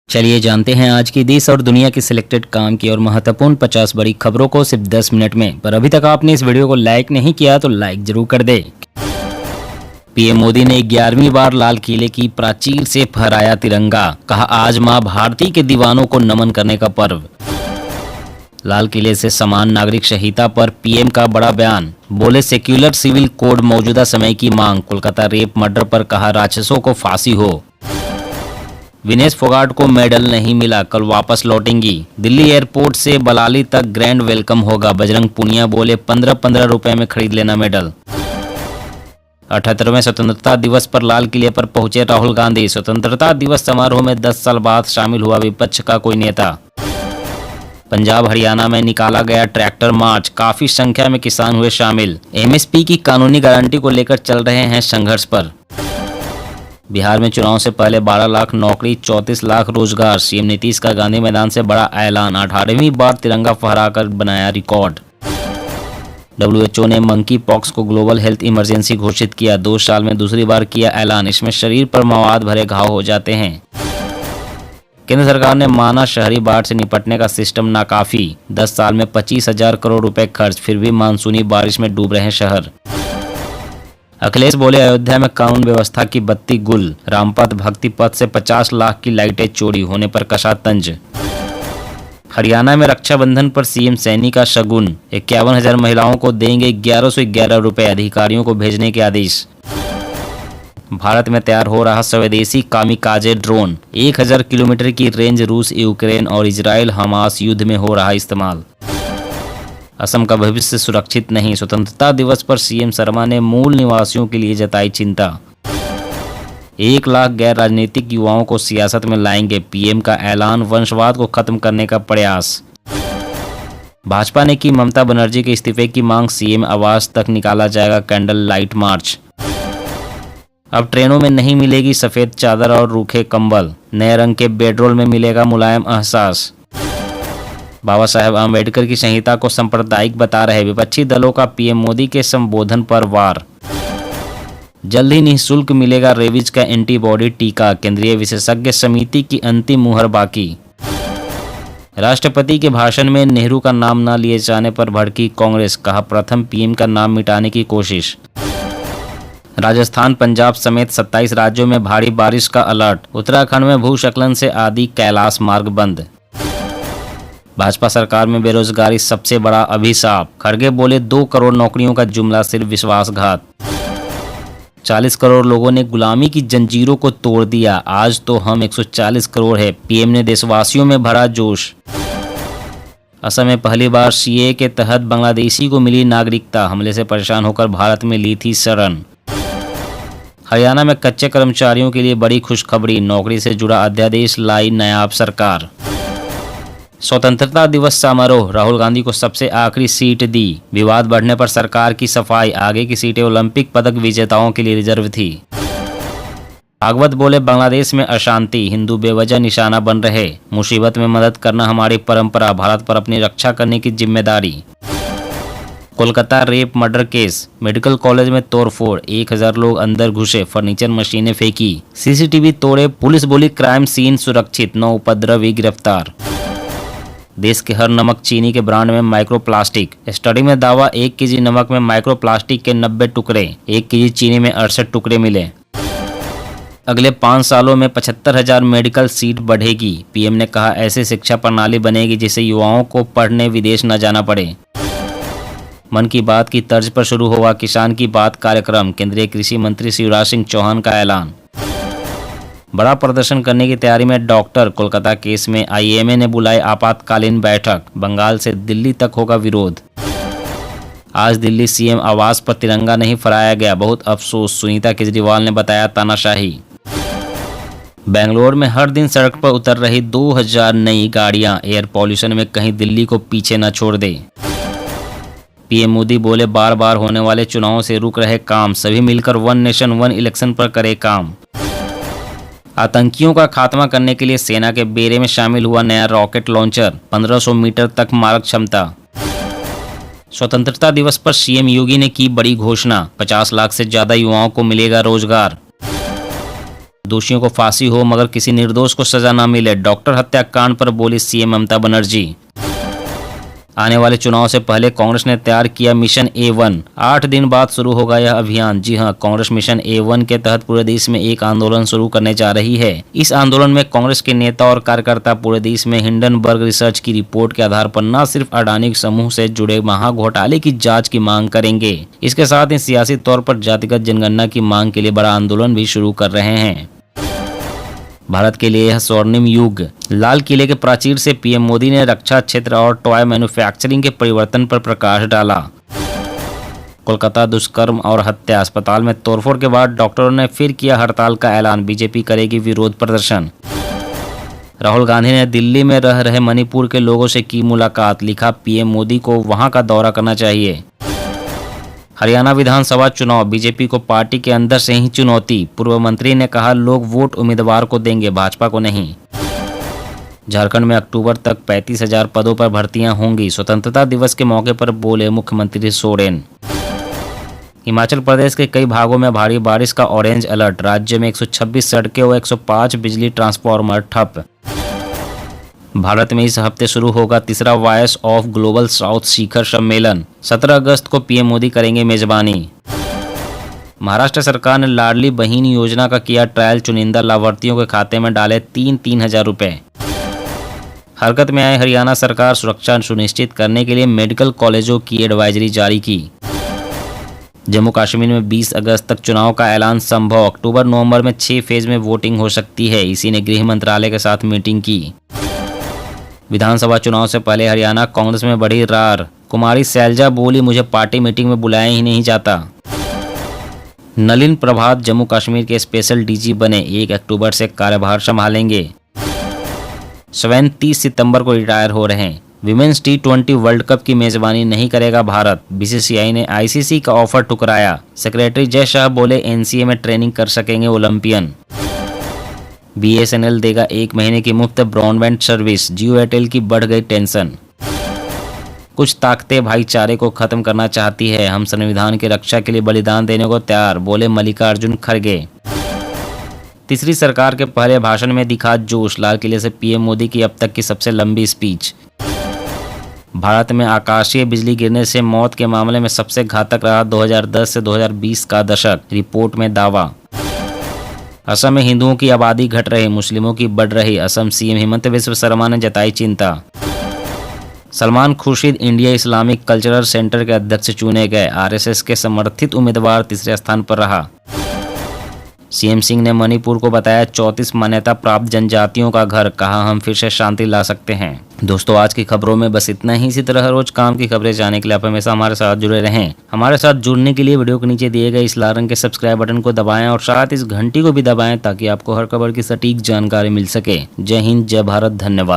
चलिए जानते हैं आज की देश और दुनिया की सिलेक्टेड काम की और महत्वपूर्ण 50 बड़ी खबरों को सिर्फ 10 मिनट में। पर अभी तक आपने इस वीडियो को लाइक नहीं किया तो लाइक जरूर कर दे। पीएम मोदी ने 11वीं बार लाल किले की प्राचीर से फहराया तिरंगा, कहा आज मां भारती के दीवानों को नमन करने का पर्व। लाल किले से समान नागरिक संहिता पर पीएम का बड़ा बयान, बोले सेक्युलर सिविल कोड मौजूदा समय की मांग। कोलकाता रेप मर्डर पर कहा राक्षसों को फांसी हो। विनेश फोगाट को मेडल नहीं मिला, कल वापस लौटेंगी। दिल्ली एयरपोर्ट से बलाली तक ग्रैंड वेलकम होगा। बजरंग पुनिया बोले 15-15 रुपए में खरीद लेना मेडल। 78वें स्वतंत्रता दिवस पर लाल किले पर पहुंचे राहुल गांधी। स्वतंत्रता दिवस समारोह में 10 साल बाद शामिल हुआ विपक्ष का कोई नेता। पंजाब हरियाणा में निकाला गया ट्रैक्टर मार्च, काफी संख्या में किसान हुए शामिल। एमएसपी की कानूनी गारंटी को लेकर चल रहे हैं संघर्ष पर। बिहार में चुनाव से पहले 12 लाख नौकरी, 34 लाख रोजगार। सीएम नीतीश का गांधी मैदान से बड़ा ऐलान, 18वीं बार तिरंगा फहराकर बनाया रिकॉर्ड। WHO ने मंकी पॉक्स को ग्लोबल हेल्थ इमरजेंसी घोषित किया, 2 साल में दूसरी बार किया ऐलान। इसमें शरीर पर मवाद भरे घाव हो जाते हैं। केंद्र सरकार ने माना शहरी बाढ़ से निपटने का सिस्टम नाकाफी, 10 साल में 25,000 करोड़ रुपए खर्च, फिर भी मानसूनी बारिश में डूब रहे शहर। अखिलेश बोले अयोध्या में कानून व्यवस्था की बत्ती गुल। रामपथ भक्ति पथ से 50 लाख की लाइटें चोरी होने पर कसा तंज। हरियाणा में रक्षाबंधन पर सीएम सैनी का शगुन, 51,000 महिलाओं को देंगे 1111 रुपए, अधिकारियों को भेजने के आदेश। भारत में तैयार हो रहा स्वदेशी कामिकाजे ड्रोन, 1000 किलोमीटर की रेंज, रूस यूक्रेन और इजराइल हमास युद्ध में हो रहा इस्तेमाल। असम का भविष्य सुरक्षित नहीं, स्वतंत्रता दिवस पर सीएम शर्मा ने मूल निवासियों के लिए जताई चिंता। 1 लाख गैर राजनीतिक युवाओं को सियासत में लाएंगे, पीएम का ऐलान। वंशवाद को खत्म करने का प्रयास। भाजपा ने की ममता बनर्जी के इस्तीफे की मांग, सीएम आवास तक निकाला जाएगा कैंडल लाइट मार्च। अब ट्रेनों में नहीं मिलेगी सफेद चादर और रूखे कंबल, नए रंग के बेडरोल में मिलेगा मुलायम एहसास। बाबा साहेब आम्बेडकर की संहिता को सांप्रदायिक बता रहे विपक्षी दलों का पीएम मोदी के संबोधन पर वार। जल्द ही निःशुल्क मिलेगा रेबीज का एंटीबॉडी टीका, केंद्रीय विशेषज्ञ समिति की अंतिम मुहर बाकी। राष्ट्रपति के भाषण में नेहरू का नाम न लिए जाने पर भड़की कांग्रेस, कहा प्रथम पीएम का नाम मिटाने की कोशिश। राजस्थान पंजाब समेत 27 राज्यों में भारी बारिश का अलर्ट, उत्तराखंड में भूस्खलन से आदि कैलाश मार्ग बंद। भाजपा सरकार में बेरोजगारी सबसे बड़ा अभिशाप, खड़गे बोले 2 करोड़ नौकरियों का जुमला सिर्फ विश्वासघात। 40 करोड़ लोगों ने गुलामी की जंजीरों को तोड़ दिया, आज तो हम 140 करोड़ है, पीएम ने देशवासियों में भरा जोश। असम में पहली बार सीए के तहत बांग्लादेशी को मिली नागरिकता, हमले से परेशान होकर भारत में ली थी शरण। हरियाणा में कच्चे कर्मचारियों के लिए बड़ी खुशखबरी, नौकरी से जुड़ा अध्यादेश लाई नायाब सरकार। स्वतंत्रता दिवस समारोह, राहुल गांधी को सबसे आखिरी सीट दी, विवाद बढ़ने पर सरकार की सफाई, आगे की सीटें ओलंपिक पदक विजेताओं के लिए रिजर्व थी। भागवत बोले बांग्लादेश में अशांति, हिंदू बेवजह निशाना बन रहे, मुसीबत में मदद करना हमारी परंपरा, भारत पर अपनी रक्षा करने की जिम्मेदारी। Kolkata rape murder case, medical college में तोड़फोड़, 1000 लोग अंदर घुसे, फर्नीचर मशीनें फेंकी, सीसीटीवी तोड़े, पुलिस बोली क्राइम सीन सुरक्षित, 9 उपद्रवी गिरफ्तार। देश के हर नमक चीनी के ब्रांड में माइक्रो प्लास्टिक, स्टडी में दावा 1 केजी नमक में माइक्रो प्लास्टिक के 90 टुकड़े, 1 केजी चीनी में 68 टुकड़े मिले। अगले 5 सालों में 75,000 मेडिकल सीट बढ़ेगी, पीएम ने कहा ऐसी शिक्षा प्रणाली बनेगी जिससे युवाओं को पढ़ने विदेश न जाना पड़े। मन की बात की तर्ज पर शुरू हुआ किसान की बात कार्यक्रम, केंद्रीय कृषि मंत्री शिवराज सिंह चौहान का ऐलान। बड़ा प्रदर्शन करने की तैयारी में डॉक्टर, कोलकाता केस में आईएमए ने बुलाई आपातकालीन बैठक, बंगाल से दिल्ली तक होगा विरोध। आज दिल्ली सीएम आवास पर तिरंगा नहीं फहराया गया, बहुत अफसोस, सुनीता केजरीवाल ने बताया तानाशाही। बेंगलोर में हर दिन सड़क पर उतर रही 2000 नई गाड़ियां, एयर पॉल्यूशन में कहीं दिल्ली को पीछे न छोड़ दे। पीएम मोदी बोले बार बार होने वाले चुनावों से रुक रहे काम, सभी मिलकर वन नेशन वन इलेक्शन पर करे काम। आतंकियों का खात्मा करने के लिए सेना के बेड़े में शामिल हुआ नया रॉकेट लॉन्चर, 1500 मीटर तक मारक क्षमता। स्वतंत्रता दिवस पर सीएम योगी ने की बड़ी घोषणा, 50 लाख से ज्यादा युवाओं को मिलेगा रोजगार। दोषियों को फांसी हो मगर किसी निर्दोष को सजा न मिले, डॉक्टर हत्याकांड पर बोली सीएम ममता बनर्जी। आने वाले चुनाव से पहले कांग्रेस ने तैयार किया मिशन A1। 8 दिन बाद शुरू होगा यह अभियान। जी हां, कांग्रेस मिशन A1 के तहत पूरे देश में एक आंदोलन शुरू करने जा रही है। इस आंदोलन में कांग्रेस के नेता और कार्यकर्ता पूरे देश में हिंडनबर्ग रिसर्च की रिपोर्ट के आधार पर न सिर्फ अडानी समूह से जुड़े महाघोटाले की जाँच की मांग करेंगे, इसके साथ ही सियासी तौर पर जातिगत जनगणना की मांग के लिए बड़ा आंदोलन भी शुरू कर रहे हैं। भारत के लिए यह स्वर्णिम युग। लाल किले के प्राचीर से पीएम मोदी ने रक्षा क्षेत्र और टॉय मैन्युफैक्चरिंग के परिवर्तन पर प्रकाश डाला। कोलकाता दुष्कर्म और हत्या अस्पताल में तोड़फोड़ के बाद डॉक्टरों ने फिर किया हड़ताल का ऐलान, बीजेपी करेगी विरोध प्रदर्शन। राहुल गांधी ने दिल्ली में रह रहे मणिपुर के लोगों से की मुलाकात, लिखा पीएम मोदी को वहां का दौरा करना चाहिए। हरियाणा विधानसभा चुनाव, बीजेपी को पार्टी के अंदर से ही चुनौती, पूर्व मंत्री ने कहा लोग वोट उम्मीदवार को देंगे, भाजपा को नहीं। झारखंड में अक्टूबर तक 35,000 पदों पर भर्तियां होंगी, स्वतंत्रता दिवस के मौके पर बोले मुख्यमंत्री सोरेन। हिमाचल प्रदेश के कई भागों में भारी बारिश का ऑरेंज अलर्ट, राज्य में 126 सड़कें और 105 बिजली ट्रांसफार्मर ठप। भारत में इस हफ्ते शुरू होगा तीसरा वॉइस ऑफ ग्लोबल साउथ शिखर सम्मेलन, 17 अगस्त को पीएम मोदी करेंगे मेजबानी। महाराष्ट्र सरकार ने लाडली बहन योजना का किया ट्रायल, चुनिंदा लाभार्थियों के खाते में डाले 3-3 हजार रुपए। हरकत में आए हरियाणा सरकार, सुरक्षा सुनिश्चित करने के लिए मेडिकल कॉलेजों की एडवाइजरी जारी की। जम्मू कश्मीर में 20 अगस्त तक चुनाव का ऐलान संभव, अक्टूबर-नवंबर में 6 फेज में वोटिंग हो सकती है, इसी ने गृह मंत्रालय के साथ मीटिंग की। विधानसभा चुनाव से पहले हरियाणा कांग्रेस में बढ़ी रार, कुमारी शैलजा बोली मुझे पार्टी मीटिंग में बुलाया ही नहीं जाता। नलिन प्रभात जम्मू कश्मीर के स्पेशल डीजी बने, 1 अक्टूबर से कार्यभार संभालेंगे। स्वयं 30 सितंबर को रिटायर हो रहे हैं। विमेंस T20 वर्ल्ड कप की मेजबानी नहीं करेगा भारत, बीसीसीआई ने आईसीसी का ऑफर ठुकराया। सेक्रेटरी जय शाह बोले एनसीए में ट्रेनिंग कर सकेंगे ओलंपियन। BSNL देगा 1 महीने की मुफ्त ब्रॉडबैंड सर्विस, जियो एयरटेल की बढ़ गई टेंशन। कुछ ताकतें भाईचारे को खत्म करना चाहती है, हम संविधान की रक्षा के लिए बलिदान देने को तैयार, बोले मल्लिकार्जुन खड़गे। तीसरी सरकार के पहले भाषण में दिखा जोश, लाल किले से पीएम मोदी की अब तक की सबसे लंबी स्पीच। भारत में आकाशीय बिजली गिरने से मौत के मामले में सबसे घातक रहा 2010 से 2020 का दशक, रिपोर्ट में दावा। असम में हिंदुओं की आबादी घट रही, मुस्लिमों की बढ़ रही, असम सीएम हेमंत बिस्वा शर्मा ने जताई चिंता। Salman Khurshid India Islamic cultural centre के अध्यक्ष चुने गए, आरएसएस के समर्थित उम्मीदवार तीसरे स्थान पर रहा। सीएम सिंह ने मणिपुर को बताया 34 मान्यता प्राप्त जनजातियों का घर, कहा हम फिर से शांति ला सकते हैं। दोस्तों आज की खबरों में बस इतना ही। इसी तरह रोज काम की खबरें जानने के लिए आप हमेशा हमारे साथ जुड़े रहें। हमारे साथ जुड़ने के लिए वीडियो के नीचे दिए गए इस लाल रंग के सब्सक्राइब बटन को दबाएं और साथ इस घंटी को भी दबाएं ताकि आपको हर खबर की सटीक जानकारी मिल सके। जय हिंद, जय भारत, धन्यवाद।